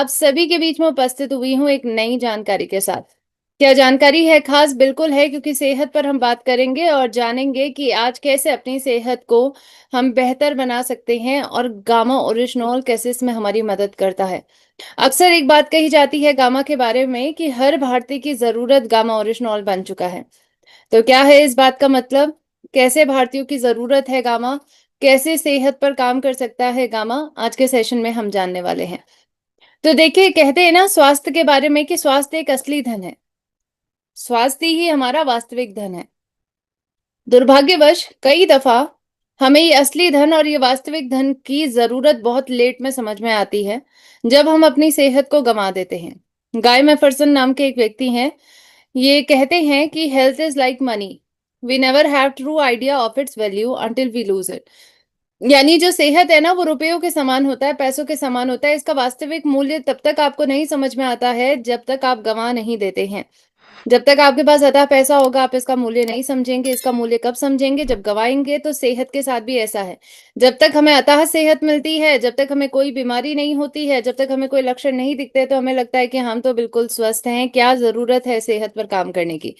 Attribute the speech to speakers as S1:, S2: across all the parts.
S1: आप सभी के बीच में उपस्थित हुई हूँ एक नई जानकारी के साथ। क्या जानकारी है? खास बिल्कुल है, क्योंकि सेहत पर हम बात करेंगे और जानेंगे कि आज कैसे अपनी सेहत को हम बेहतर बना सकते हैं और गामा ओरिजिनॉल कैसे इसमें हमारी मदद करता है। अक्सर एक बात कही जाती है गामा के बारे में कि हर भारतीय की जरूरत गामा ओरिजिनॉल बन चुका है। तो क्या है इस बात का मतलब? कैसे भारतीयों की जरूरत है गामा? कैसे सेहत पर काम कर सकता है गामा? आज के सेशन में हम जानने वाले हैं। तो देखिए, कहते हैं ना स्वास्थ्य के बारे में कि स्वास्थ्य एक असली धन है। स्वास्थ्य ही हमारा वास्तविक धन है। दुर्भाग्यवश कई दफा हमें ये असली धन और ये वास्तविक धन की जरूरत बहुत लेट में समझ में आती है, जब हम अपनी सेहत को गंवा देते हैं। गाय मैफरसन नाम के एक व्यक्ति हैं। ये कहते हैं कि health is like money, we never have true idea of its value until we lose it. यानी जो सेहत है ना, वो रुपयों के समान होता है, पैसों के समान होता है। इसका वास्तविक मूल्य तब तक आपको नहीं समझ में आता है जब तक आप गंवा नहीं देते हैं। जब तक आपके पास अथाह पैसा होगा, आप इसका मूल्य नहीं समझेंगे। इसका मूल्य कब समझेंगे? जब गवाएंगे। तो सेहत के साथ भी ऐसा है। जब तक हमें अथाह सेहत मिलती है, जब तक हमें कोई बीमारी नहीं होती है, जब तक हमें कोई लक्षण नहीं दिखते, तो हमें लगता है कि हम तो बिल्कुल स्वस्थ हैं, क्या जरूरत है सेहत पर काम करने की।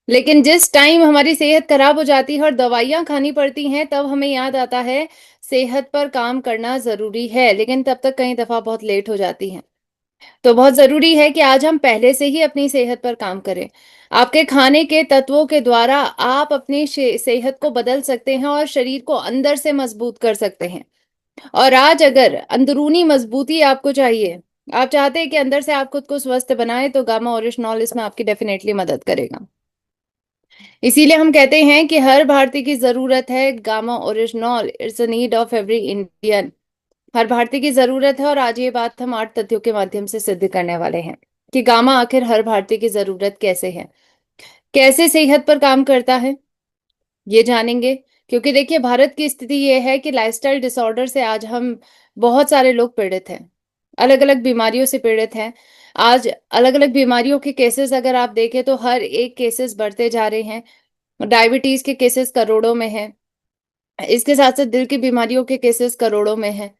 S1: लेकिन जिस टाइम हमारी सेहत खराब हो जाती है और दवाइयां खानी पड़ती हैं, तब हमें याद आता है सेहत पर काम करना जरूरी है। लेकिन तब तक कई दफा बहुत लेट हो जाती है। तो बहुत जरूरी है कि आज हम पहले से ही अपनी सेहत पर काम करें। आपके खाने के तत्वों के द्वारा आप अपनी सेहत को बदल सकते हैं और शरीर को अंदर से मजबूत कर सकते हैं। और आज अगर अंदरूनी मजबूती आपको चाहिए, आप चाहते हैं कि अंदर से आप खुद को स्वस्थ बनाएं, तो गामा ओरिजिनॉल इसमें आपकी डेफिनेटली मदद करेगा। इसीलिए हम कहते हैं कि हर भारतीय की जरूरत है Gama original. It's a need of every Indian. हर भारतीय की जरूरत है। और आज ये बात हम 8 तथ्यों के माध्यम से सिद्ध करने वाले हैं कि गामा आखिर हर भारतीय की जरूरत कैसे है, कैसे सेहत पर काम करता है, ये जानेंगे। क्योंकि देखिए, भारत की स्थिति ये है कि लाइफस्टाइल डिसऑर्डर से आज हम बहुत सारे लोग पीड़ित हैं, अलग अलग बीमारियों से पीड़ित हैं। आज अलग अलग बीमारियों के केसेस अगर आप देखें तो हर एक केसेस बढ़ते जा रहे हैं। डायबिटीज के केसेस करोड़ों में हैं। इसके साथ साथ दिल की बीमारियों के केसेस करोड़ों में हैं।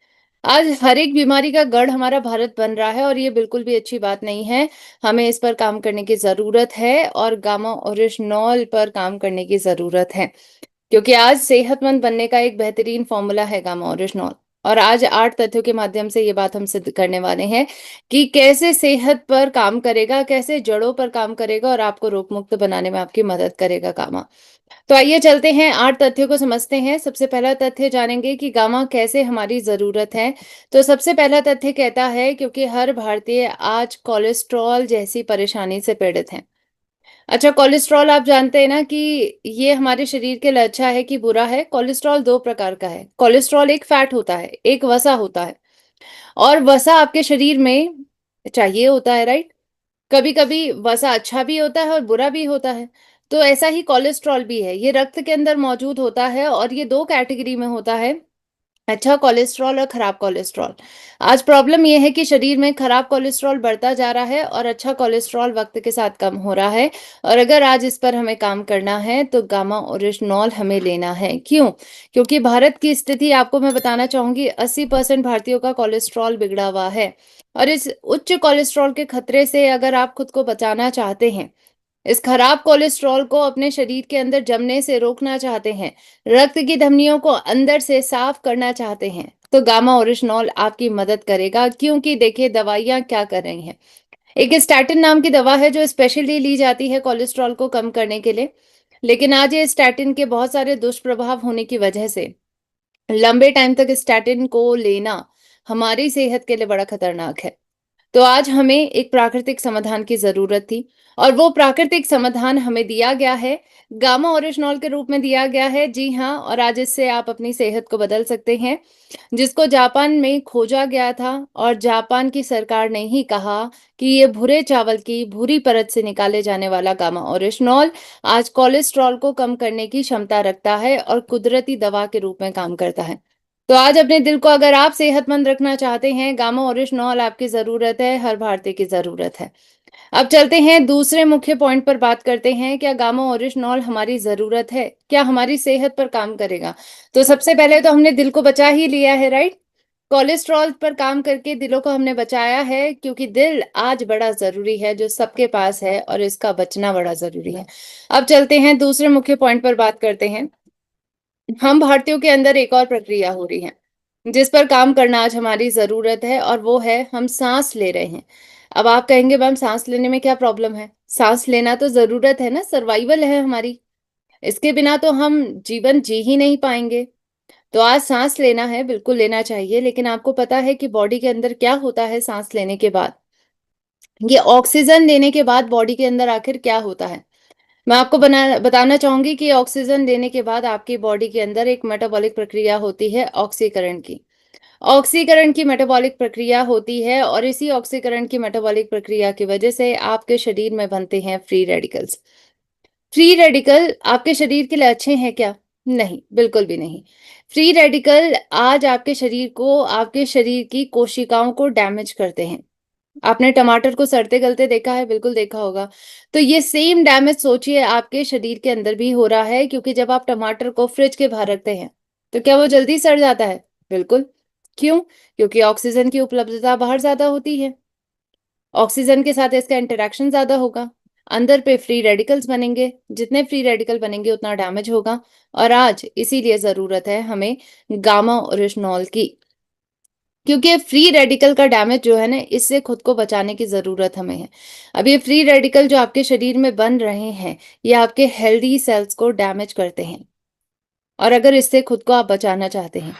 S1: आज हर एक बीमारी का गढ़ हमारा भारत बन रहा है और ये बिल्कुल भी अच्छी बात नहीं है। हमें इस पर काम करने की जरूरत है और गामा ओरिजिनॉल पर काम करने की जरूरत है। क्योंकि आज सेहतमंद बनने का एक बेहतरीन फॉर्मूला है गामा ओरिजिनॉल। और आज 8 तथ्यों के माध्यम से ये बात हम सिद्ध करने वाले हैं कि कैसे सेहत पर काम करेगा, कैसे जड़ों पर काम करेगा और आपको रोग मुक्त बनाने में आपकी मदद करेगा गामा। तो आइए चलते हैं, 8 तथ्यों को समझते हैं। सबसे पहला तथ्य जानेंगे कि गामा कैसे हमारी जरूरत है। तो सबसे पहला तथ्य कहता है क्योंकि हर भारतीय आज कोलेस्ट्रॉल जैसी परेशानी से पीड़ित है। अच्छा, कोलेस्ट्रॉल आप जानते हैं ना कि ये हमारे शरीर के लिए अच्छा है कि बुरा है? कोलेस्ट्रॉल दो प्रकार का है। कोलेस्ट्रॉल एक फैट होता है, एक वसा होता है। और वसा आपके शरीर में चाहिए होता है, राइट? कभी कभी वसा अच्छा भी होता है और बुरा भी होता है। तो ऐसा ही कोलेस्ट्रॉल भी है, ये रक्त के अंदर मौजूद होता है और ये दो कैटेगरी में होता है, अच्छा कोलेस्ट्रॉल और खराब कोलेस्ट्रॉल। आज प्रॉब्लम यह है कि शरीर में खराब कोलेस्ट्रॉल बढ़ता जा रहा है और अच्छा कोलेस्ट्रॉल वक्त के साथ कम हो रहा है। और अगर आज इस पर हमें काम करना है तो गामा ओरिजिनॉल हमें लेना है। क्यों? क्योंकि भारत की स्थिति आपको मैं बताना चाहूंगी, 80% भारतीयों का कोलेस्ट्रॉल बिगड़ा हुआ है। और इस उच्च कोलेस्ट्रॉल के खतरे से अगर आप खुद को बचाना चाहते हैं, इस खराब कोलेस्ट्रॉल को अपने शरीर के अंदर जमने से रोकना चाहते हैं, रक्त की धमनियों को अंदर से साफ करना चाहते हैं, तो गामा ओरिजिनॉल आपकी मदद करेगा। क्योंकि देखिए, दवाइयां क्या कर रही हैं। एक स्टैटिन नाम की दवा है जो स्पेशली ली जाती है कोलेस्ट्रॉल को कम करने के लिए। लेकिन आज ये स्टैटिन के बहुत सारे दुष्प्रभाव होने की वजह से लंबे टाइम तक स्टैटिन को लेना हमारी सेहत के लिए बड़ा खतरनाक है। तो आज हमें एक प्राकृतिक समाधान की जरूरत थी और वो प्राकृतिक समाधान हमें दिया गया है, गामा ओरिजिनॉल के रूप में दिया गया है। जी हाँ, और आज इससे आप अपनी सेहत को बदल सकते हैं, जिसको जापान में खोजा गया था। और जापान की सरकार ने ही कहा कि ये भूरे चावल की भूरी परत से निकाले जाने वाला गामा ओरिजिनॉल आज कोलेस्ट्रॉल को कम करने की क्षमता रखता है और कुदरती दवा के रूप में काम करता है। तो आज अपने दिल को अगर आप सेहतमंद रखना चाहते हैं, गामा ओरिजिनॉल आपकी जरूरत है, हर भारतीय की जरूरत है। अब चलते हैं दूसरे मुख्य पॉइंट पर, बात करते हैं क्या गामा ओरिजिनॉल हमारी जरूरत है, क्या हमारी सेहत पर काम करेगा। तो सबसे पहले तो हमने दिल को बचा ही लिया है, राइट? कोलेस्ट्रॉल पर काम करके दिलों को हमने बचाया है, क्योंकि दिल आज बड़ा ज़रूरी है, जो सबके पास है, और इसका बचना बड़ा ज़रूरी है। अब चलते हैं दूसरे मुख्य पॉइंट पर बात करते हैं। हम भारतीयों के अंदर एक और प्रक्रिया हो रही है, जिस पर काम करना आज हमारी ज़रूरत है, और वो है हम साँस ले रहे हैं। अब आप कहेंगे मैम साँस लेने में क्या प्रॉब्लम है? साँस लेना तो ज़रूरत है ना, सर्वाइवल है हमारी। इसके बिना तो हम जीवन जी ही नहीं पाएँगे। तो आज साँस लेना है, बिल्कुल लेना चाहिए, लेकिन आपको पता है कि बॉडी के अंदर क्या होता है साँस लेने के बाद? ये ऑक्सीजन लेने के बाद बॉडी के अंदर आखिर क्या होता है? मैं आपको बताना चाहूँगी कि ऑक्सीजन लेने के बाद आपकी बॉडी के अंदर एक मेटाबॉलिक प्रक्रिया होती है ऑक्सीकरण की। ऑक्सीकरण की मेटाबॉलिक प्रक्रिया होती है, और इसी ऑक्सीकरण की मेटाबॉलिक प्रक्रिया की वजह से आपके शरीर में बनते हैं फ्री रेडिकल्स। फ्री रेडिकल आपके शरीर के लिए अच्छे हैं क्या? नहीं, बिल्कुल भी नहीं। फ्री रेडिकल आज आपके शरीर को, आपके शरीर की कोशिकाओं को डैमेज करते हैं। आपने टमाटर को सड़ते-गलते देखा है? बिल्कुल देखा होगा। तो ये सेम डैमेज सोचिए आपके शरीर के अंदर भी हो रहा है, क्योंकि जब आप टमाटर को फ्रिज के बाहर रखते हैं, तो क्या वो जल्दी सड़ जाता है? बिल्कुल। क्यों? क्योंकि ऑक्सीजन की उपलब्धता बाहर ज़्यादा होती है। ऑक्सीजन के साथ इसका इंटरैक्शन ज़्यादा होगा। अंदर पे फ्री रेडिकल्स बनेंगे, जितने फ्री रेडिकल बनेंगे उतना डैमेज होगा, और आज इसीलिए ज़रूरत है हमें गामा ओरिजिनॉल की। क्योंकि फ्री रेडिकल का डैमेज जो है ना, इससे खुद को बचाने की ज़रूरत हमें है। अब ये फ्री रेडिकल जो आपके शरीर में बन रहे हैं, ये आपके हेल्दी सेल्स को डैमेज करते हैं, और अगर इससे खुद को आप बचाना चाहते हैं,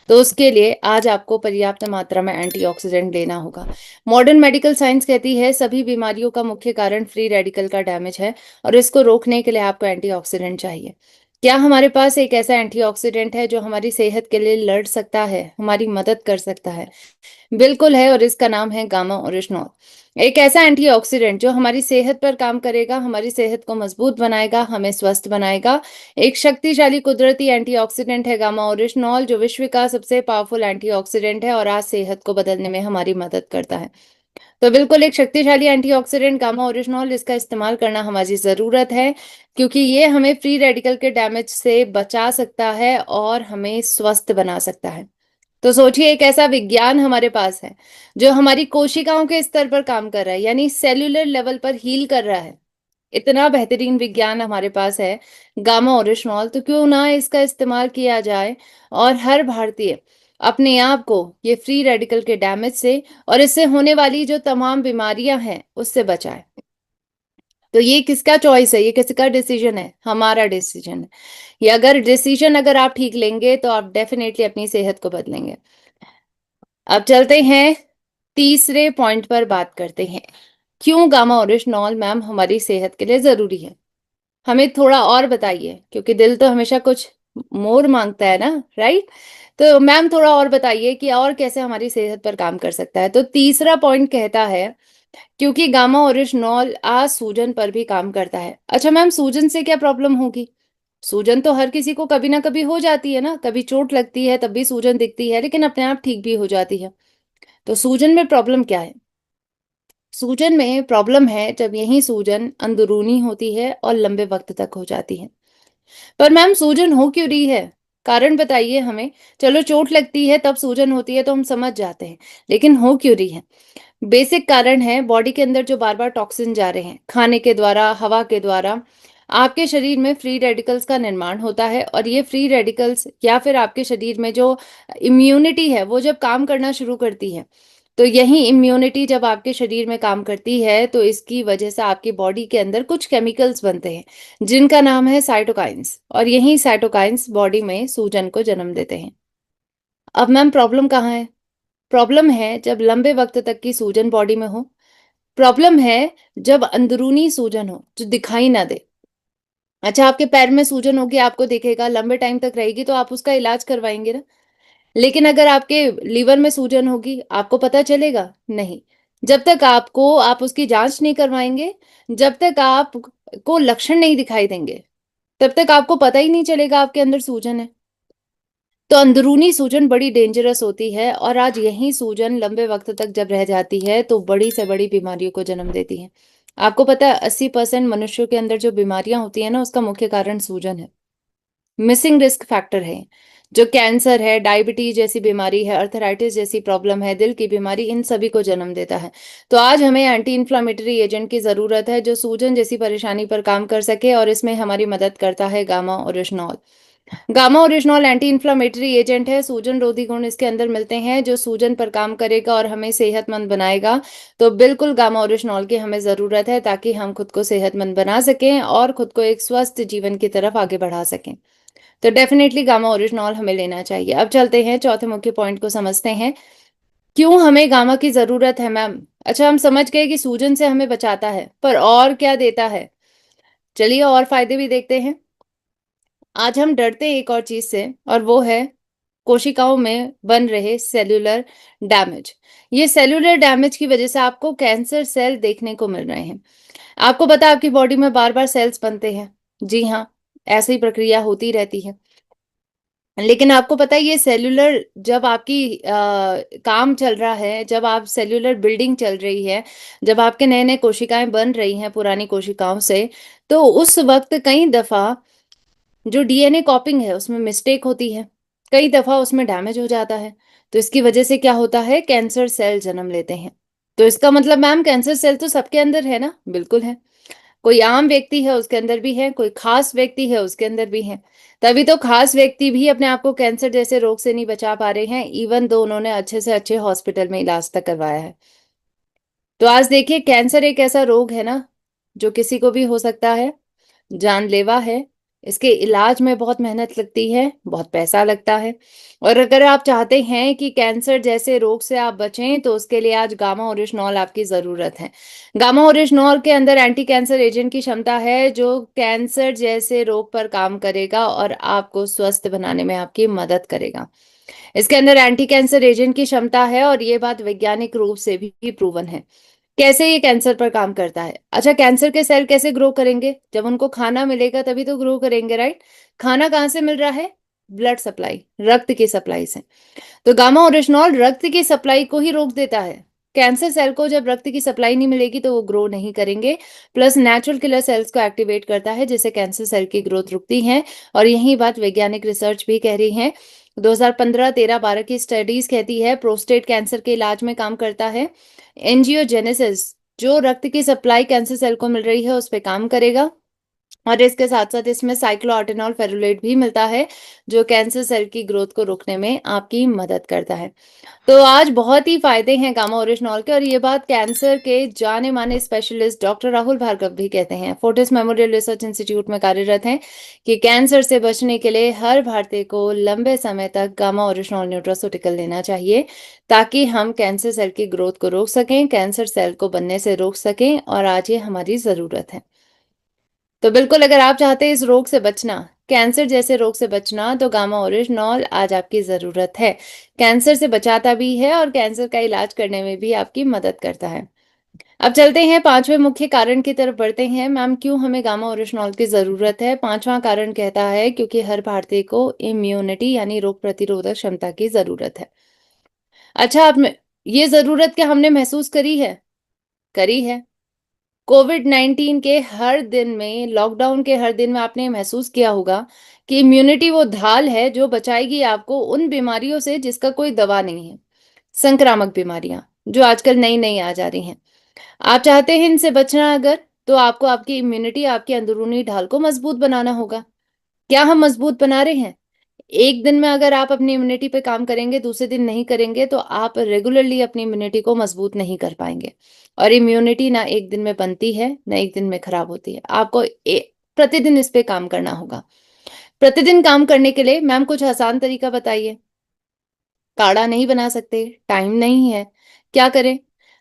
S1: तो उसके लिए आज आपको पर्याप्त मात्रा में एंटीऑक्सीडेंट लेना होगा। मॉडर्न मेडिकल साइंस कहती है सभी बीमारियों का मुख्य कारण फ्री रेडिकल का डैमेज है, और इसको रोकने के लिए आपको एंटीऑक्सीडेंट चाहिए। क्या हमारे पास एक ऐसा एंटीऑक्सीडेंट है जो हमारी सेहत के लिए लड़ सकता है, हमारी मदद कर सकता है? बिल्कुल है, और इसका नाम है गामा ओरिजिनॉल। एक ऐसा एंटीऑक्सीडेंट जो हमारी सेहत पर काम करेगा, हमारी सेहत को मजबूत बनाएगा, हमें स्वस्थ बनाएगा। एक शक्तिशाली कुदरती एंटीऑक्सीडेंट है गामा ओरिजिनॉल, जो विश्व का सबसे पावरफुल एंटीऑक्सीडेंट है, और आज सेहत को बदलने में हमारी मदद करता है। तो बिल्कुल एक शक्तिशाली एंटीऑक्सीडेंट गामा ओरिजिनॉल, इसका इस्तेमाल करना हमारी ज़रूरत है, क्योंकि ये हमें फ्री रेडिकल के डैमेज से बचा सकता है और हमें स्वस्थ बना सकता है। तो सोचिए एक ऐसा विज्ञान हमारे पास है, जो हमारी कोशिकाओं के स्तर पर काम कर रहा है, यानी सेल्युलर लेवल पर हील कर रहा है। इतना बेहतरीन विज्ञान हमारे पास है, गामा ओरिजिनॉल, तो क्यों ना इसका इस्तेमाल किया जाए, और हर भारतीय अपने आप को ये फ्री रेडिकल के डैमेज से और इससे होने वाली जो तमाम बीमारियां हैं, उससे बचाए। तो ये किसका चॉइस है, ये किसका डिसीजन है? हमारा डिसीजन है। ये अगर आप ठीक लेंगे, तो आप डेफिनेटली अपनी सेहत को बदलेंगे। अब चलते हैं तीसरे पॉइंट पर बात करते हैं। क्यों गामा ओरिजिनॉल मैम हमारी सेहत के लिए ज़रूरी है? हमें थोड़ा और बताइए, क्योंकि दिल तो हमेशा कुछ मोर माँगता है ना, राइट? तो मैम थोड़ा और बताइए कि और कैसे हमारी सेहत पर काम कर सकता है? तो तीसरा पॉइंट कहता है, क्योंकि गामा ओरिजिनॉल सूजन पर भी काम करता है। अच्छा मैम, सूजन से क्या प्रॉब्लम होगी? सूजन तो हर किसी को कभी ना कभी हो जाती है ना, कभी चोट लगती है तब भी सूजन दिखती है, लेकिन अपने आप ठीक भी हो जाती है। तो सूजन में प्रॉब्लम क्या है? सूजन में प्रॉब्लम है जब यही सूजन अंदरूनी होती है और लंबे वक्त तक हो जाती है। पर मैम सूजन हो क्यों रही है? कारण बताइए हमें। चलो चोट लगती है तब सूजन होती है तो हम समझ जाते हैं, लेकिन हो क्यों रही है? बेसिक कारण है बॉडी के अंदर जो बार-बार टॉक्सिन जा रहे हैं, खाने के द्वारा, हवा के द्वारा, आपके शरीर में फ्री रेडिकल्स का निर्माण होता है, और ये फ्री रेडिकल्स या फिर आपके शरीर में जो इम्यूनिटी है, वो जब काम करना शुरू करती है, तो यही इम्यूनिटी जब आपके शरीर में काम करती है, तो इसकी वजह से आपकी बॉडी के अंदर कुछ केमिकल्स बनते हैं, जिनका नाम है साइटोकाइन्स, और यही साइटोकाइन्स बॉडी में सूजन को जन्म देते हैं। अब मैम प्रॉब्लम कहाँ है? प्रॉब्लम है जब लंबे वक्त तक की सूजन बॉडी में हो। प्रॉब्लम है जब अंदरूनी सूजन हो, जो दिखाई ना दे। अच्छा, आपके पैर में सूजन होगी, आपको दिखेगा, लंबे टाइम तक रहेगी, तो आप उसका इलाज करवाएँगे ना। लेकिन अगर आपके लीवर में सूजन होगी, आपको पता चलेगा? नहीं। जब तक आप उसकी जाँच नहीं करवाएँगे, जब तक आप को लक्षण नहीं दिखाई देंगे, तब तक आपको पता ही नहीं चलेगा आपके अंदर सूजन है। तो अंदरूनी सूजन बड़ी डेंजरस होती है, और आज यही सूजन लंबे वक्त तक जब रह जाती है, तो बड़ी से बड़ी बीमारियों को जन्म देती है। आपको पता है 80% मनुष्यों के अंदर जो बीमारियां होती हैं ना, उसका मुख्य कारण सूजन है। मिसिंग रिस्क फैक्टर है। जो कैंसर है, डायबिटीज जैसी बीमारी है, अर्थराइटिस जैसी प्रॉब्लम है, दिल की बीमारी, इन सभी को जन्म देता है। तो आज हमें एंटी इन्फ्लेमेटरी एजेंट की ज़रूरत है जो सूजन जैसी परेशानी पर काम कर सके, और इसमें हमारी मदद करता है Gama original. Gamma oryzanol anti inflammatory agent है, सूजन रोधी गुण इसके अंदर मिलते हैं जो सूजन पर काम करेगा और हमें सेहतमंद बनाएगा। तो बिल्कुल गामा ओरिजिनॉल की हमें ज़रूरत है ताकि हम खुद को सेहतमंद बना सकें और खुद को एक स्वस्थ जीवन की तरफ आगे बढ़ा सकें। तो डेफिनेटली गामा ओरिजिनॉल हमें लेना चाहिए। अब चलते हैं चौथे मुख्य पॉइंट को समझते हैं। क्यों हमें गामा की ज़रूरत है मैम? अच्छा, हम समझ गए कि सूजन से हमें बचाता है, पर और क्या देता है? चलिए और फायदे भी देखते हैं। आज हम डरते हैं एक और चीज से, और वो है कोशिकाओं में बन रहे सेल्यूलर डैमेज। ये सेल्यूलर डैमेज की वजह से आपको कैंसर सेल देखने को मिल रहे हैं। आपको पता है आपकी बॉडी में बार बार सेल्स बनते हैं। जी हाँ, ऐसी प्रक्रिया होती रहती है। लेकिन आपको पता है ये सेल्यूलर, जब आपकी काम चल रहा है, जब आप सेल्यूलर बिल्डिंग चल रही है, जब आपके नए नए कोशिकाएं बन रही हैं पुरानी कोशिकाओं से, तो उस वक्त कई दफा जो डीएनए कॉपिंग है उसमें मिस्टेक होती है, कई दफा उसमें डैमेज हो जाता है। तो इसकी वजह से क्या होता है, कैंसर सेल जन्म लेते हैं। तो इसका मतलब मैम कैंसर सेल तो सबके अंदर है ना? बिल्कुल है। कोई आम व्यक्ति है उसके अंदर भी है, कोई खास व्यक्ति है उसके अंदर भी है। तभी तो खास व्यक्ति भी अपने आप को कैंसर जैसे रोग से नहीं बचा पा रहे हैं, इवन दो उन्होंने अच्छे से अच्छे हॉस्पिटल में इलाज तक करवाया है। तो आज देखिए, कैंसर एक ऐसा रोग है ना जो किसी को भी हो सकता है, जानलेवा है। इसके इलाज में बहुत मेहनत लगती है, बहुत पैसा लगता है। और अगर आप चाहते हैं कि कैंसर जैसे रोग से आप बचें, तो उसके लिए आज गामा ओरिजिनॉल आपकी ज़रूरत है। गामा ओरिजिनॉल के अंदर एंटी कैंसर एजेंट की क्षमता है जो कैंसर जैसे रोग पर काम करेगा और आपको स्वस्थ बनाने में आपकी मदद करेगा। इसके अंदर एंटी कैंसर एजेंट की क्षमता है और ये बात वैज्ञानिक रूप से भी प्रूवन है। कैसे ये कैंसर पर काम करता है? अच्छा, कैंसर के सेल कैसे ग्रो करेंगे? जब उनको खाना मिलेगा तभी तो ग्रो करेंगे, राइट? खाना कहाँ से मिल रहा है? ब्लड सप्लाई, रक्त की सप्लाई से। तो गामा ओरिजिनॉल रक्त की सप्लाई को ही रोक देता है। कैंसर सेल को जब रक्त की सप्लाई नहीं मिलेगी तो वो ग्रो नहीं करेंगे। प्लस नेचुरल किलर सेल्स को एक्टिवेट करता है जिससे कैंसर सेल की ग्रोथ रुकती है। और यही बात वैज्ञानिक रिसर्च भी कह रही है। 2015, 13, 12 की स्टडीज कहती है प्रोस्टेट कैंसर के इलाज में काम करता है। एंजियोजेनेसिस, जो रक्त की सप्लाई कैंसर सेल को मिल रही है उस पर काम करेगा। और इसके साथ साथ इसमें साइक्लोऑर्टिनॉल फेरुलेट भी मिलता है जो कैंसर सेल की ग्रोथ को रोकने में आपकी मदद करता है। तो आज बहुत ही फायदे हैं गामा ओरिजिनॉल के, और ये बात कैंसर के जाने माने स्पेशलिस्ट डॉक्टर राहुल भार्गव भी कहते हैं। फोर्टिस मेमोरियल रिसर्च इंस्टीट्यूट में कार्यरत हैं कि कैंसर से बचने के लिए हर भारतीय को लंबे समय तक गामा ओरिजिनॉल न्यूट्रास्यूटिकल लेना चाहिए ताकि हम कैंसर सेल की ग्रोथ को रोक सकें, कैंसर सेल को बनने से रोक सकें, और आज ये हमारी ज़रूरत है। तो बिल्कुल अगर आप चाहते हैं इस रोग से बचना, कैंसर जैसे रोग से बचना, तो गामा ओरिजिनॉल आज आपकी ज़रूरत है। कैंसर से बचाता भी है और कैंसर का इलाज करने में भी आपकी मदद करता है। अब चलते हैं पांचवें मुख्य कारण की तरफ बढ़ते हैं। मैम, क्यों हमें गामा ओरिजिनॉल की ज़रूरत है? पांचवा कारण कहता है क्योंकि हर भारतीय को इम्यूनिटी यानी रोग प्रतिरोधक क्षमता की ज़रूरत है। अच्छा, आप ये ज़रूरत क्या हमने महसूस करी है? करी है। कोविड-19 के हर दिन में, लॉकडाउन के हर दिन में आपने महसूस किया होगा कि इम्यूनिटी वो ढाल है जो बचाएगी आपको उन बीमारियों से जिसका कोई दवा नहीं है। संक्रामक बीमारियां जो आजकल नई नई आ जा रही हैं। आप चाहते हैं इनसे बचना अगर, तो आपको आपकी इम्यूनिटी, आपकी अंदरूनी ढाल को मजबूत बनाना होगा। क्या हम मजबूत बना रहे हैं? एक दिन में अगर आप अपनी इम्यूनिटी पे काम करेंगे, दूसरे दिन नहीं करेंगे, तो आप रेगुलरली अपनी इम्यूनिटी को मजबूत नहीं कर पाएंगे। और इम्यूनिटी ना एक दिन में बनती है, ना एक दिन में खराब होती है। आपको प्रतिदिन इस पे काम करना होगा। प्रतिदिन काम करने के लिए मैम कुछ आसान तरीका बताइए। काढ़ा नहीं बना सकते, टाइम नहीं है, क्या करें?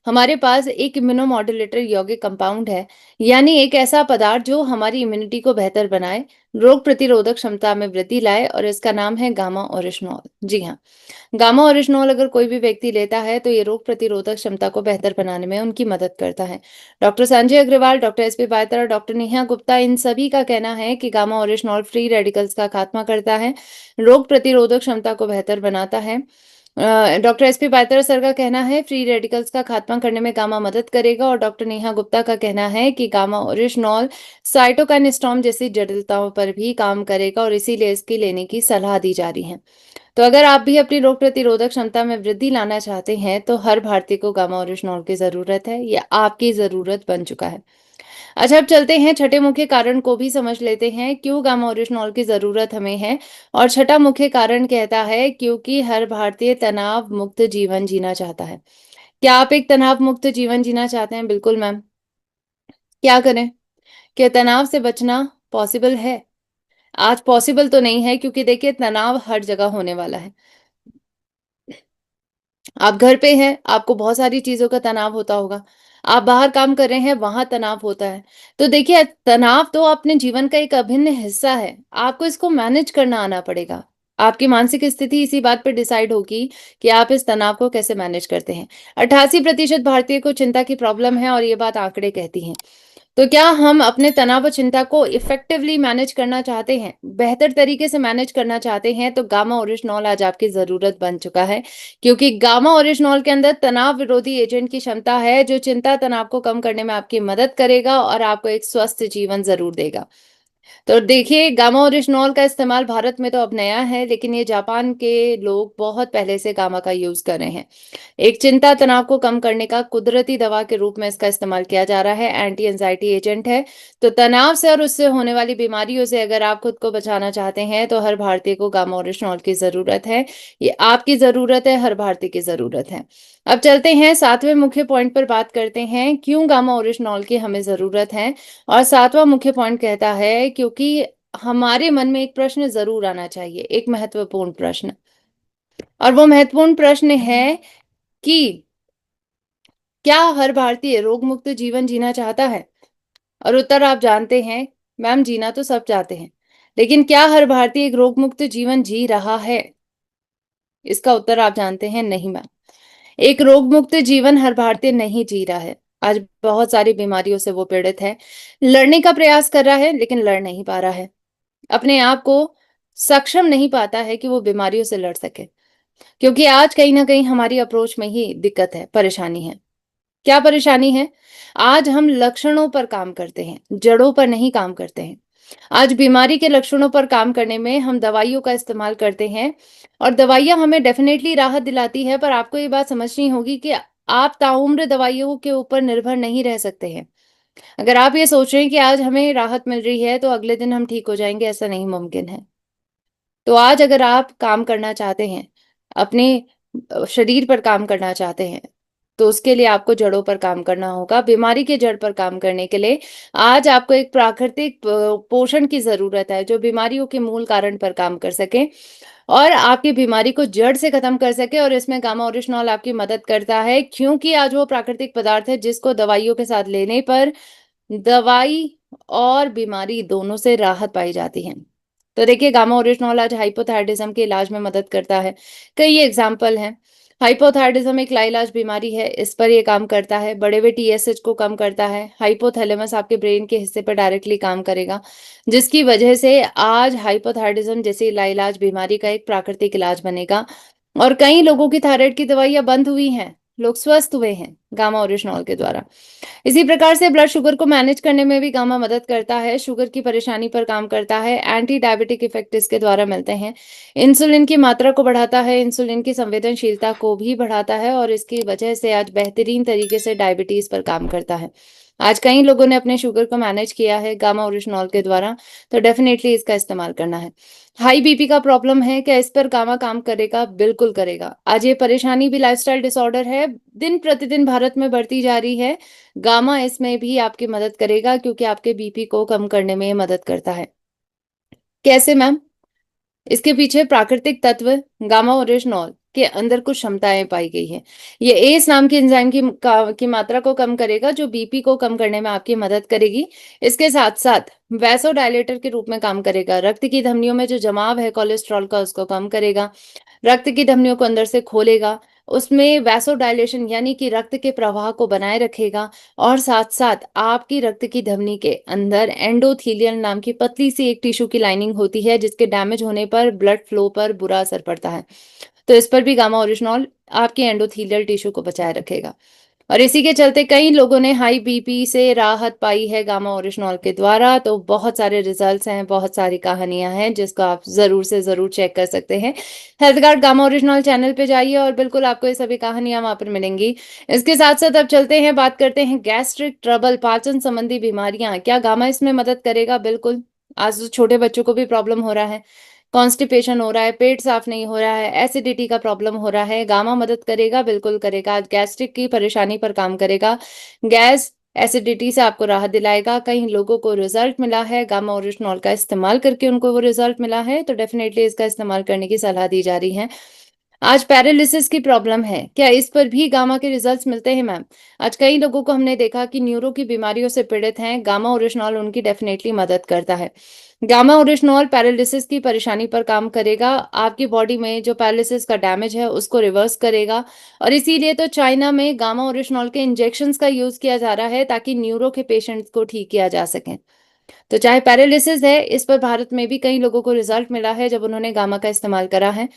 S1: हमारे पास एक इम्यूनोमॉड्यूलेटर यौगिक कंपाउंड है, यानी एक ऐसा पदार्थ जो हमारी इम्यूनिटी को बेहतर बनाए, रोग प्रतिरोधक क्षमता में वृद्धि लाए, और इसका नाम है गामा ओरिजिनॉल। जी हाँ, गामा ओरिजिनॉल अगर कोई भी व्यक्ति लेता है तो ये रोग प्रतिरोधक क्षमता को बेहतर बनाने में उनकी मदद करता है। Doctor Sanjay Agarwal, doctor S P बायतर और डॉक्टर नेहा गुप्ता, इन सभी का कहना है कि गामा ओरिजिनॉल फ्री रेडिकल्स का खात्मा करता है, रोग प्रतिरोधक क्षमता को बेहतर बनाता है, डॉक्टर एसपी पायतर सर का कहना है फ्री रेडिकल्स का खात्मा करने में गामा मदद करेगा, और डॉक्टर नेहा गुप्ता का कहना है कि गामा ओरिजिनॉल साइटोकाइन स्टॉर्म जैसी जटिलताओं पर भी काम करेगा और इसीलिए इसकी लेने की सलाह दी जा रही है। तो अगर आप भी अपनी रोग प्रतिरोधक क्षमता में वृद्धि लाना चाहते हैं तो हर भारतीय को गामा ओरिजिनॉल की जरूरत है, यह आपकी जरूरत बन चुका है। अच्छा, अब चलते हैं छठे मुख्य कारण को भी समझ लेते हैं, क्यों गामा ओरिजिनॉल की जरूरत हमें है। और छठा मुख्य कारण कहता है क्योंकि हर भारतीय तनाव मुक्त जीवन जीना चाहता है। क्या आप एक तनाव मुक्त जीवन जीना चाहते हैं? बिल्कुल मैम। क्या करें? क्या तनाव से बचना पॉसिबल है? आज पॉसिबल तो नहीं है, क्योंकि देखिए तनाव हर जगह होने वाला है। आप घर पे हैं, आपको बहुत सारी चीज़ों का तनाव होता होगा। आप बाहर काम कर रहे हैं, वहाँ तनाव होता है। तो देखिए तनाव तो अपने जीवन का एक अभिन्न हिस्सा है। आपको इसको मैनेज करना आना पड़ेगा। आपकी मानसिक स्थिति इसी बात पर डिसाइड होगी कि आप इस तनाव को कैसे मैनेज करते हैं। 88% भारतीय को चिंता की प्रॉब्लम है और ये बात आंकड़े कहती हैं। तो क्या हम अपने तनाव और चिंता को इफेक्टिवली मैनेज करना चाहते हैं, बेहतर तरीके से मैनेज करना चाहते हैं, तो गामा ओरिजिनॉल आज आपकी ज़रूरत बन चुका है। क्योंकि गामा ओरिजिनॉल के अंदर तनाव विरोधी एजेंट की क्षमता है, जो चिंता तनाव को कम करने में आपकी मदद करेगा और आपको एक स्वस्थ जीवन ज़रूर देगा। तो देखिए गामा ओरिजिनॉल का इस्तेमाल भारत में तो अब नया है, लेकिन ये जापान के लोग बहुत पहले से गामा का यूज़ कर रहे हैं। एक चिंता तनाव को कम करने का कुदरती दवा के रूप में इसका इस्तेमाल किया जा रहा है। एंटी एंजाइटी एजेंट है। तो तनाव से और उससे होने वाली बीमारियों से अगर आप खुद को बचाना चाहते हैं तो हर भारतीय को गामा ओरिजिनॉल की जरूरत है। ये आपकी जरूरत है, हर भारतीय की जरूरत है। अब चलते हैं सातवें मुख्य पॉइंट पर बात करते हैं, क्यों गामा ओरिजिनॉल की हमें जरूरत है। और सातवां मुख्य पॉइंट कहता है क्योंकि हमारे मन में एक प्रश्न जरूर आना चाहिए, एक महत्वपूर्ण प्रश्न। और वो महत्वपूर्ण प्रश्न है कि क्या हर भारतीय रोग मुक्त जीवन जीना चाहता है? और उत्तर आप जानते हैं, मैम जीना तो सब चाहते हैं, लेकिन क्या हर भारतीय एक रोग मुक्त जीवन जी रहा है? इसका उत्तर आप जानते हैं, नहीं मैम। एक रोग मुक्त जीवन हर भारतीय नहीं जी रहा है। आज बहुत सारी बीमारियों से वो पीड़ित है, लड़ने का प्रयास कर रहा है लेकिन लड़ नहीं पा रहा है, अपने आप को सक्षम नहीं पाता है कि वो बीमारियों से लड़ सके। क्योंकि आज कहीं ना कहीं हमारी अप्रोच में ही दिक्कत है, परेशानी है। क्या परेशानी है? आज हम लक्षणों पर काम करते हैं, जड़ों पर नहीं काम करते हैं। आज बीमारी के लक्षणों पर काम करने में हम दवाइयों का इस्तेमाल करते हैं, और दवाइयां हमें डेफिनेटली राहत दिलाती है, पर आपको ये बात समझनी होगी कि आप ताउम्र दवाइयों के ऊपर निर्भर नहीं रह सकते हैं। अगर आप ये सोच रहे हैं कि आज हमें राहत मिल रही है तो अगले दिन हम ठीक हो जाएंगे, ऐसा नहीं मुमकिन है। तो आज अगर आप काम करना चाहते हैं, अपने शरीर पर काम करना चाहते हैं, तो उसके लिए आपको जड़ों पर काम करना होगा। बीमारी के जड़ पर काम करने के लिए आज आपको एक प्राकृतिक पोषण की जरूरत है, जो बीमारियों के मूल कारण पर काम कर सके और आपकी बीमारी को जड़ से खत्म कर सके। और इसमें गामा ओरिजिनॉल आपकी मदद करता है, क्योंकि आज वो प्राकृतिक पदार्थ है जिसको दवाइयों के साथ लेने पर दवाई और बीमारी दोनों से राहत पाई जाती है। तो देखिए गामा ओरिजिनॉल आज हाइपोथायराइडिज्म के इलाज में मदद करता है। कई एग्जाम्पल हैं। हाइपोथायराइडिज्म एक लाइलाज बीमारी है, इस पर ये काम करता है। बढ़े हुए टीएसएच को कम करता है। हाइपोथैलेमस आपके ब्रेन के हिस्से पर डायरेक्टली काम करेगा, जिसकी वजह से आज हाइपोथायराइडिज्म जैसी लाइलाज बीमारी का एक प्राकृतिक इलाज बनेगा। और कई लोगों की थायराइड की दवाइयां बंद हुई हैं, लोग स्वस्थ हुए हैं गामा ओरिजिनॉल के द्वारा। इसी प्रकार से ब्लड शुगर को मैनेज करने में भी गामा मदद करता है, शुगर की परेशानी पर काम करता है। एंटी डायबिटिक इफेक्ट इसके द्वारा मिलते हैं। इंसुलिन की मात्रा को बढ़ाता है, इंसुलिन की संवेदनशीलता को भी बढ़ाता है, और इसकी वजह से आज बेहतरीन तरीके से डायबिटीज पर काम करता है। आज कई लोगों ने अपने शुगर को मैनेज किया है गामा ओरिजिनॉल के द्वारा, तो डेफिनेटली इसका इस्तेमाल करना है। हाई बीपी का प्रॉब्लम है, क्या इस पर गामा काम करेगा? बिल्कुल करेगा। आज ये परेशानी भी लाइफस्टाइल डिसऑर्डर है, दिन प्रतिदिन भारत में बढ़ती जा रही है। गामा इसमें भी आपकी मदद करेगा, क्योंकि आपके बीपी को कम करने में मदद करता है। कैसे मैम? इसके पीछे प्राकृतिक तत्व गामा ओरिजिनॉल के अंदर कुछ क्षमताएं पाई गई है। ये एस नाम की एंजाइम की मात्रा को कम करेगा, जो बीपी को कम करने में आपकी मदद करेगी। इसके साथ साथ वैसोडायलेटर के रूप में काम करेगा। रक्त की धमनियों में जो जमाव है कोलेस्ट्रॉल का, उसको कम करेगा। रक्त की धमनियों को अंदर से खोलेगा, उसमें वैसोडायलेशन यानी कि रक्त के प्रवाह को बनाए रखेगा। और साथ साथ आपकी रक्त की धमनी के अंदर एंडोथीलियल नाम की पतली सी एक टिश्यू की लाइनिंग होती है, जिसके डैमेज होने पर ब्लड फ्लो पर बुरा असर पड़ता है। तो इस पर भी गामा ओरिजिनॉल आपके एंडोथेलियल टिश्यू को बचाए रखेगा। और इसी के चलते कई लोगों ने हाई बीपी से राहत पाई है गामा ओरिजिनॉल के द्वारा। तो बहुत सारे रिजल्ट्स हैं, बहुत सारी कहानियां हैं, जिसको आप ज़रूर से ज़रूर चेक कर सकते हैं। Health guard gamma oryzanol channel पे जाइए और बिल्कुल आपको ये सभी कहानियां वहां पर मिलेंगी। इसके साथ-साथ अब चलते हैं, बात करते हैं गैस्ट्रिक ट्रबल, पाचन संबंधी बीमारियां। क्या गामा इसमें मदद करेगा? बिल्कुल। आज तो छोटे बच्चों को भी प्रॉब्लम हो रहा है, कॉन्स्टिपेशन हो रहा है, पेट साफ नहीं हो रहा है, एसिडिटी का प्रॉब्लम हो रहा है। गामा मदद करेगा, बिल्कुल करेगा। आज गैस्ट्रिक की परेशानी पर काम करेगा, गैस एसिडिटी से आपको राहत दिलाएगा। कई लोगों को रिजल्ट मिला है गामा ओरिजिनॉल का इस्तेमाल करके, उनको वो रिजल्ट मिला है, तो डेफिनेटली इसका इस्तेमाल करने की सलाह दी जा रही है। आज पैरालिसिस की प्रॉब्लम है, क्या इस पर भी गामा के रिजल्ट्स मिलते हैं मैम? आज कई लोगों को हमने देखा कि न्यूरो की बीमारियों से पीड़ित हैं, गामा ओरिजिनॉल उनकी डेफिनेटली मदद करता है। गामा ओरिजिनॉल पैरालिसिस की परेशानी पर काम करेगा, आपकी बॉडी में जो पैरालिसिस का डैमेज है उसको रिवर्स करेगा। और इसीलिए तो चाइना में गामा ओरिजिनॉल के इंजेक्शंस का यूज किया जा रहा है, ताकि न्यूरो के पेशेंट्स को ठीक किया जा सके। तो चाहे पैरालिसिस है, इस पर भारत में भी कई लोगों को रिजल्ट मिला है जब उन्होंने गामा का इस्तेमाल करा है।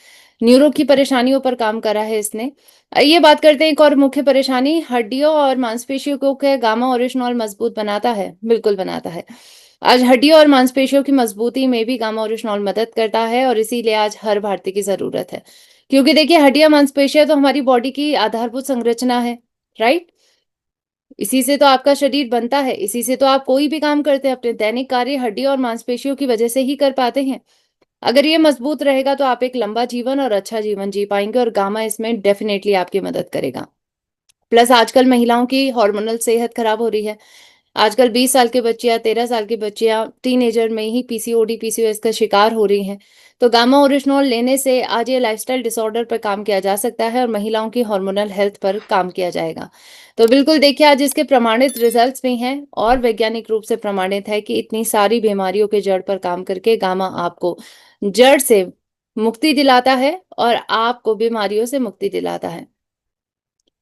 S1: न्यूरो की परेशानियों पर काम करा है इसने। ये बात करते हैं एक और मुख्य परेशानी, हड्डियों और मांसपेशियों को क्या गामा ओरिजिनॉल मजबूत बनाता है? बिल्कुल बनाता है। आज हड्डियों और मांसपेशियों की मजबूती में भी गामा ओरिजिनॉल मदद करता है, और इसीलिए आज हर भारतीय की जरूरत है। क्योंकि देखिए, हड्डियां मांसपेशियां तो हमारी बॉडी की आधारभूत संरचना है, राइट? इसी से तो आपका शरीर बनता है, इसी से तो आप कोई भी काम करते हैं, अपने दैनिक कार्य हड्डियों और मांसपेशियों की वजह से ही कर पाते हैं। अगर ये मजबूत रहेगा तो आप एक लंबा जीवन और अच्छा जीवन जी पाएंगे, और गामा इसमें डेफिनेटली आपकी मदद करेगा। प्लस आजकल महिलाओं की हार्मोनल सेहत खराब हो रही है। आजकल 20 साल की बच्चियां, 13 साल की बच्चियां टीनेजर में ही पीसीओडी, पीसीओएस का शिकार हो रही हैं। तो गामा ओरिजिनॉल लेने से आज ये लाइफस्टाइल डिसऑर्डर पर काम किया जा सकता है, और महिलाओं की हार्मोनल हेल्थ पर काम किया जाएगा। तो बिल्कुल देखिए, आज इसके प्रमाणित रिजल्ट्स भी हैं, और वैज्ञानिक रूप से प्रमाणित है कि इतनी सारी बीमारियों के जड़ पर काम करके गामा आपको जड़ से मुक्ति दिलाता है, और आपको बीमारियों से मुक्ति दिलाता है।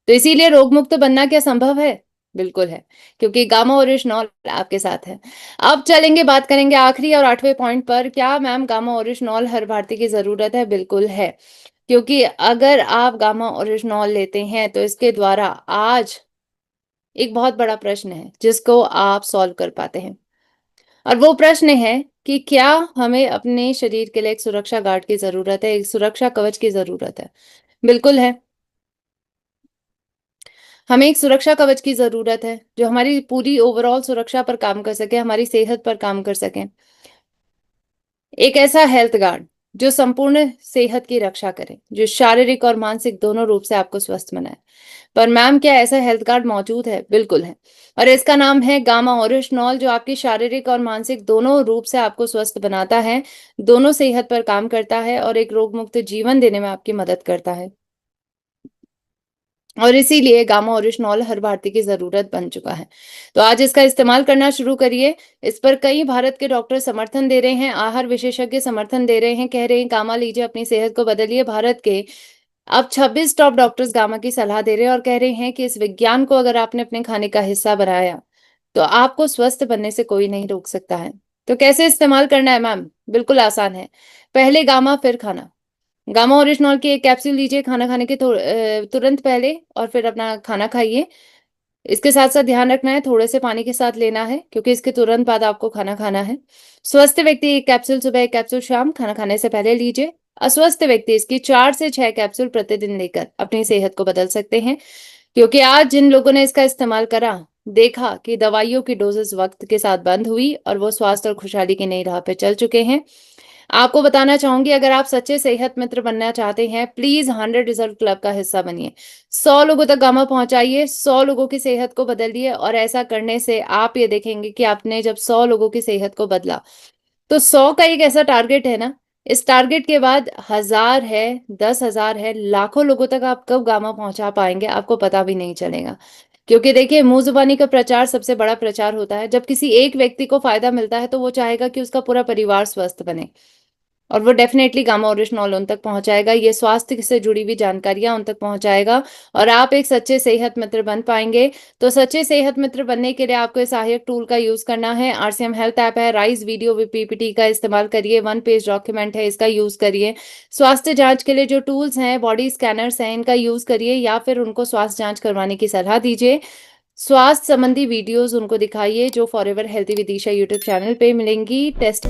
S1: तो इसीलिए रोग मुक्त बनना क्या संभव है? बिल्कुल है, क्योंकि गामा ओरिजिनॉल आपके साथ है। अब चलेंगे, बात करेंगे आखिरी और 8वें पॉइंट पर। क्या मैम गामा ओरिजिनॉल हर भारतीय की जरूरत है? बिल्कुल है। क्योंकि अगर आप गामा ओरिजिनॉल लेते हैं तो इसके द्वारा आज एक बहुत बड़ा प्रश्न है जिसको आप सॉल्व कर पाते हैं। और वो प्रश्न है कि क्या हमें अपने शरीर के लिए एक सुरक्षा गार्ड की जरूरत है, एक सुरक्षा कवच की जरूरत है? बिल्कुल है। हमें एक सुरक्षा कवच की जरूरत है जो हमारी पूरी ओवरऑल सुरक्षा पर काम कर सके, हमारी सेहत पर काम कर सके। एक ऐसा हेल्थ गार्ड जो संपूर्ण सेहत की रक्षा करे, जो शारीरिक और मानसिक दोनों रूप से आपको स्वस्थ बनाए। पर मैम, क्या ऐसा हेल्थ गार्ड मौजूद है? बिल्कुल है। और इसका नाम है गामा ओरिजिनॉल, जो आपकी शारीरिक और मानसिक दोनों रूप से आपको स्वस्थ बनाता है, दोनों सेहत पर काम करता है, और एक रोग मुक्त जीवन देने में आपकी मदद करता है। और इसीलिए गामा ओरिजिनॉल हर भारतीय की जरूरत बन चुका है। तो आज इसका इस्तेमाल करना शुरू करिए। इस पर कई भारत के डॉक्टर समर्थन दे रहे हैं, आहार विशेषज्ञ समर्थन दे रहे हैं, कह रहे हैं गामा लीजिए, अपनी सेहत को बदलिए। भारत के अब 26 टॉप डॉक्टर्स गामा की सलाह दे रहे हैं, और कह रहे हैं कि इस विज्ञान को अगर आपने अपने खाने का हिस्सा बनाया तो आपको स्वस्थ बनने से कोई नहीं रोक सकता है। तो कैसे इस्तेमाल करना है मैम? बिल्कुल आसान है। पहले गामा फिर खाना। गामा ओरिजिनॉल की एक कैप्सूल लीजिए खाना खाने के तुरंत पहले, और फिर अपना खाना खाइए। इसके साथ साथ ध्यान रखना है, थोड़े से पानी के साथ लेना है, क्योंकि इसके तुरंत बाद आपको खाना खाना है। स्वस्थ व्यक्ति एक कैप्सूल सुबह, एक कैप्सूल शाम, खाना खाने से पहले लीजिए। अस्वस्थ व्यक्ति इसकी 4 से 6 कैप्सूल प्रतिदिन लेकर अपनी सेहत को बदल सकते हैं। क्योंकि आज जिन लोगों ने इसका इस्तेमाल करा, देखा कि दवाइयों की डोजेस वक्त के साथ बंद हुई, और वो स्वास्थ्य और खुशहाली की नई राह पे चल चुके हैं। आपको बताना चाहूंगी, अगर आप सच्चे सेहत मित्र बनना चाहते हैं, प्लीज 100 रिजल्ट क्लब का हिस्सा बनिए। 100 लोगों तक गामा पहुंचाइए, 100 लोगों की सेहत को बदलिए। और ऐसा करने से आप ये देखेंगे कि आपने जब 100 लोगों की सेहत को बदला, तो 100 का एक ऐसा टारगेट है ना, इस टारगेट के बाद 1000 है, 10,000 है, लाखों लोगों तक आप कब गामा पहुंचा पाएंगे, आपको पता भी नहीं चलेगा। क्योंकि देखिए, मुंह जुबानी का प्रचार सबसे बड़ा प्रचार होता है। जब किसी एक व्यक्ति को फायदा मिलता है तो वो चाहेगा कि उसका पूरा परिवार स्वस्थ बने। और वो डेफ़िनेटली गामा ओरिजिनॉल उन तक पहुँचाएगा। ये स्वास्थ्य से जुड़ी हुई जानकारियाँ उन तक पहुँचाएगा और आप एक सच्चे सेहत मित्र बन पाएँगे। तो सच्चे सेहत मित्र बनने के लिए आपको इस सहायक टूल का यूज़ करना है। आरसीएम हेल्थ ऐप है, राइज़ वीडियो विद पीपीटी का इस्तेमाल करिए, वन पेज डॉक्यूमेंट है, इसका यूज़ करिए। स्वास्थ्य जाँच के लिए जो टूल्स हैं, बॉडी स्कैनर्स हैं, इनका यूज़ करिए या फिर उनको स्वास्थ्य जाँच करवाने की सलाह दीजिए। स्वास्थ्य संबंधी वीडियोज़ उनको दिखाइए जो forever healthy with Isha YouTube channel पे मिलेंगी। टेस्ट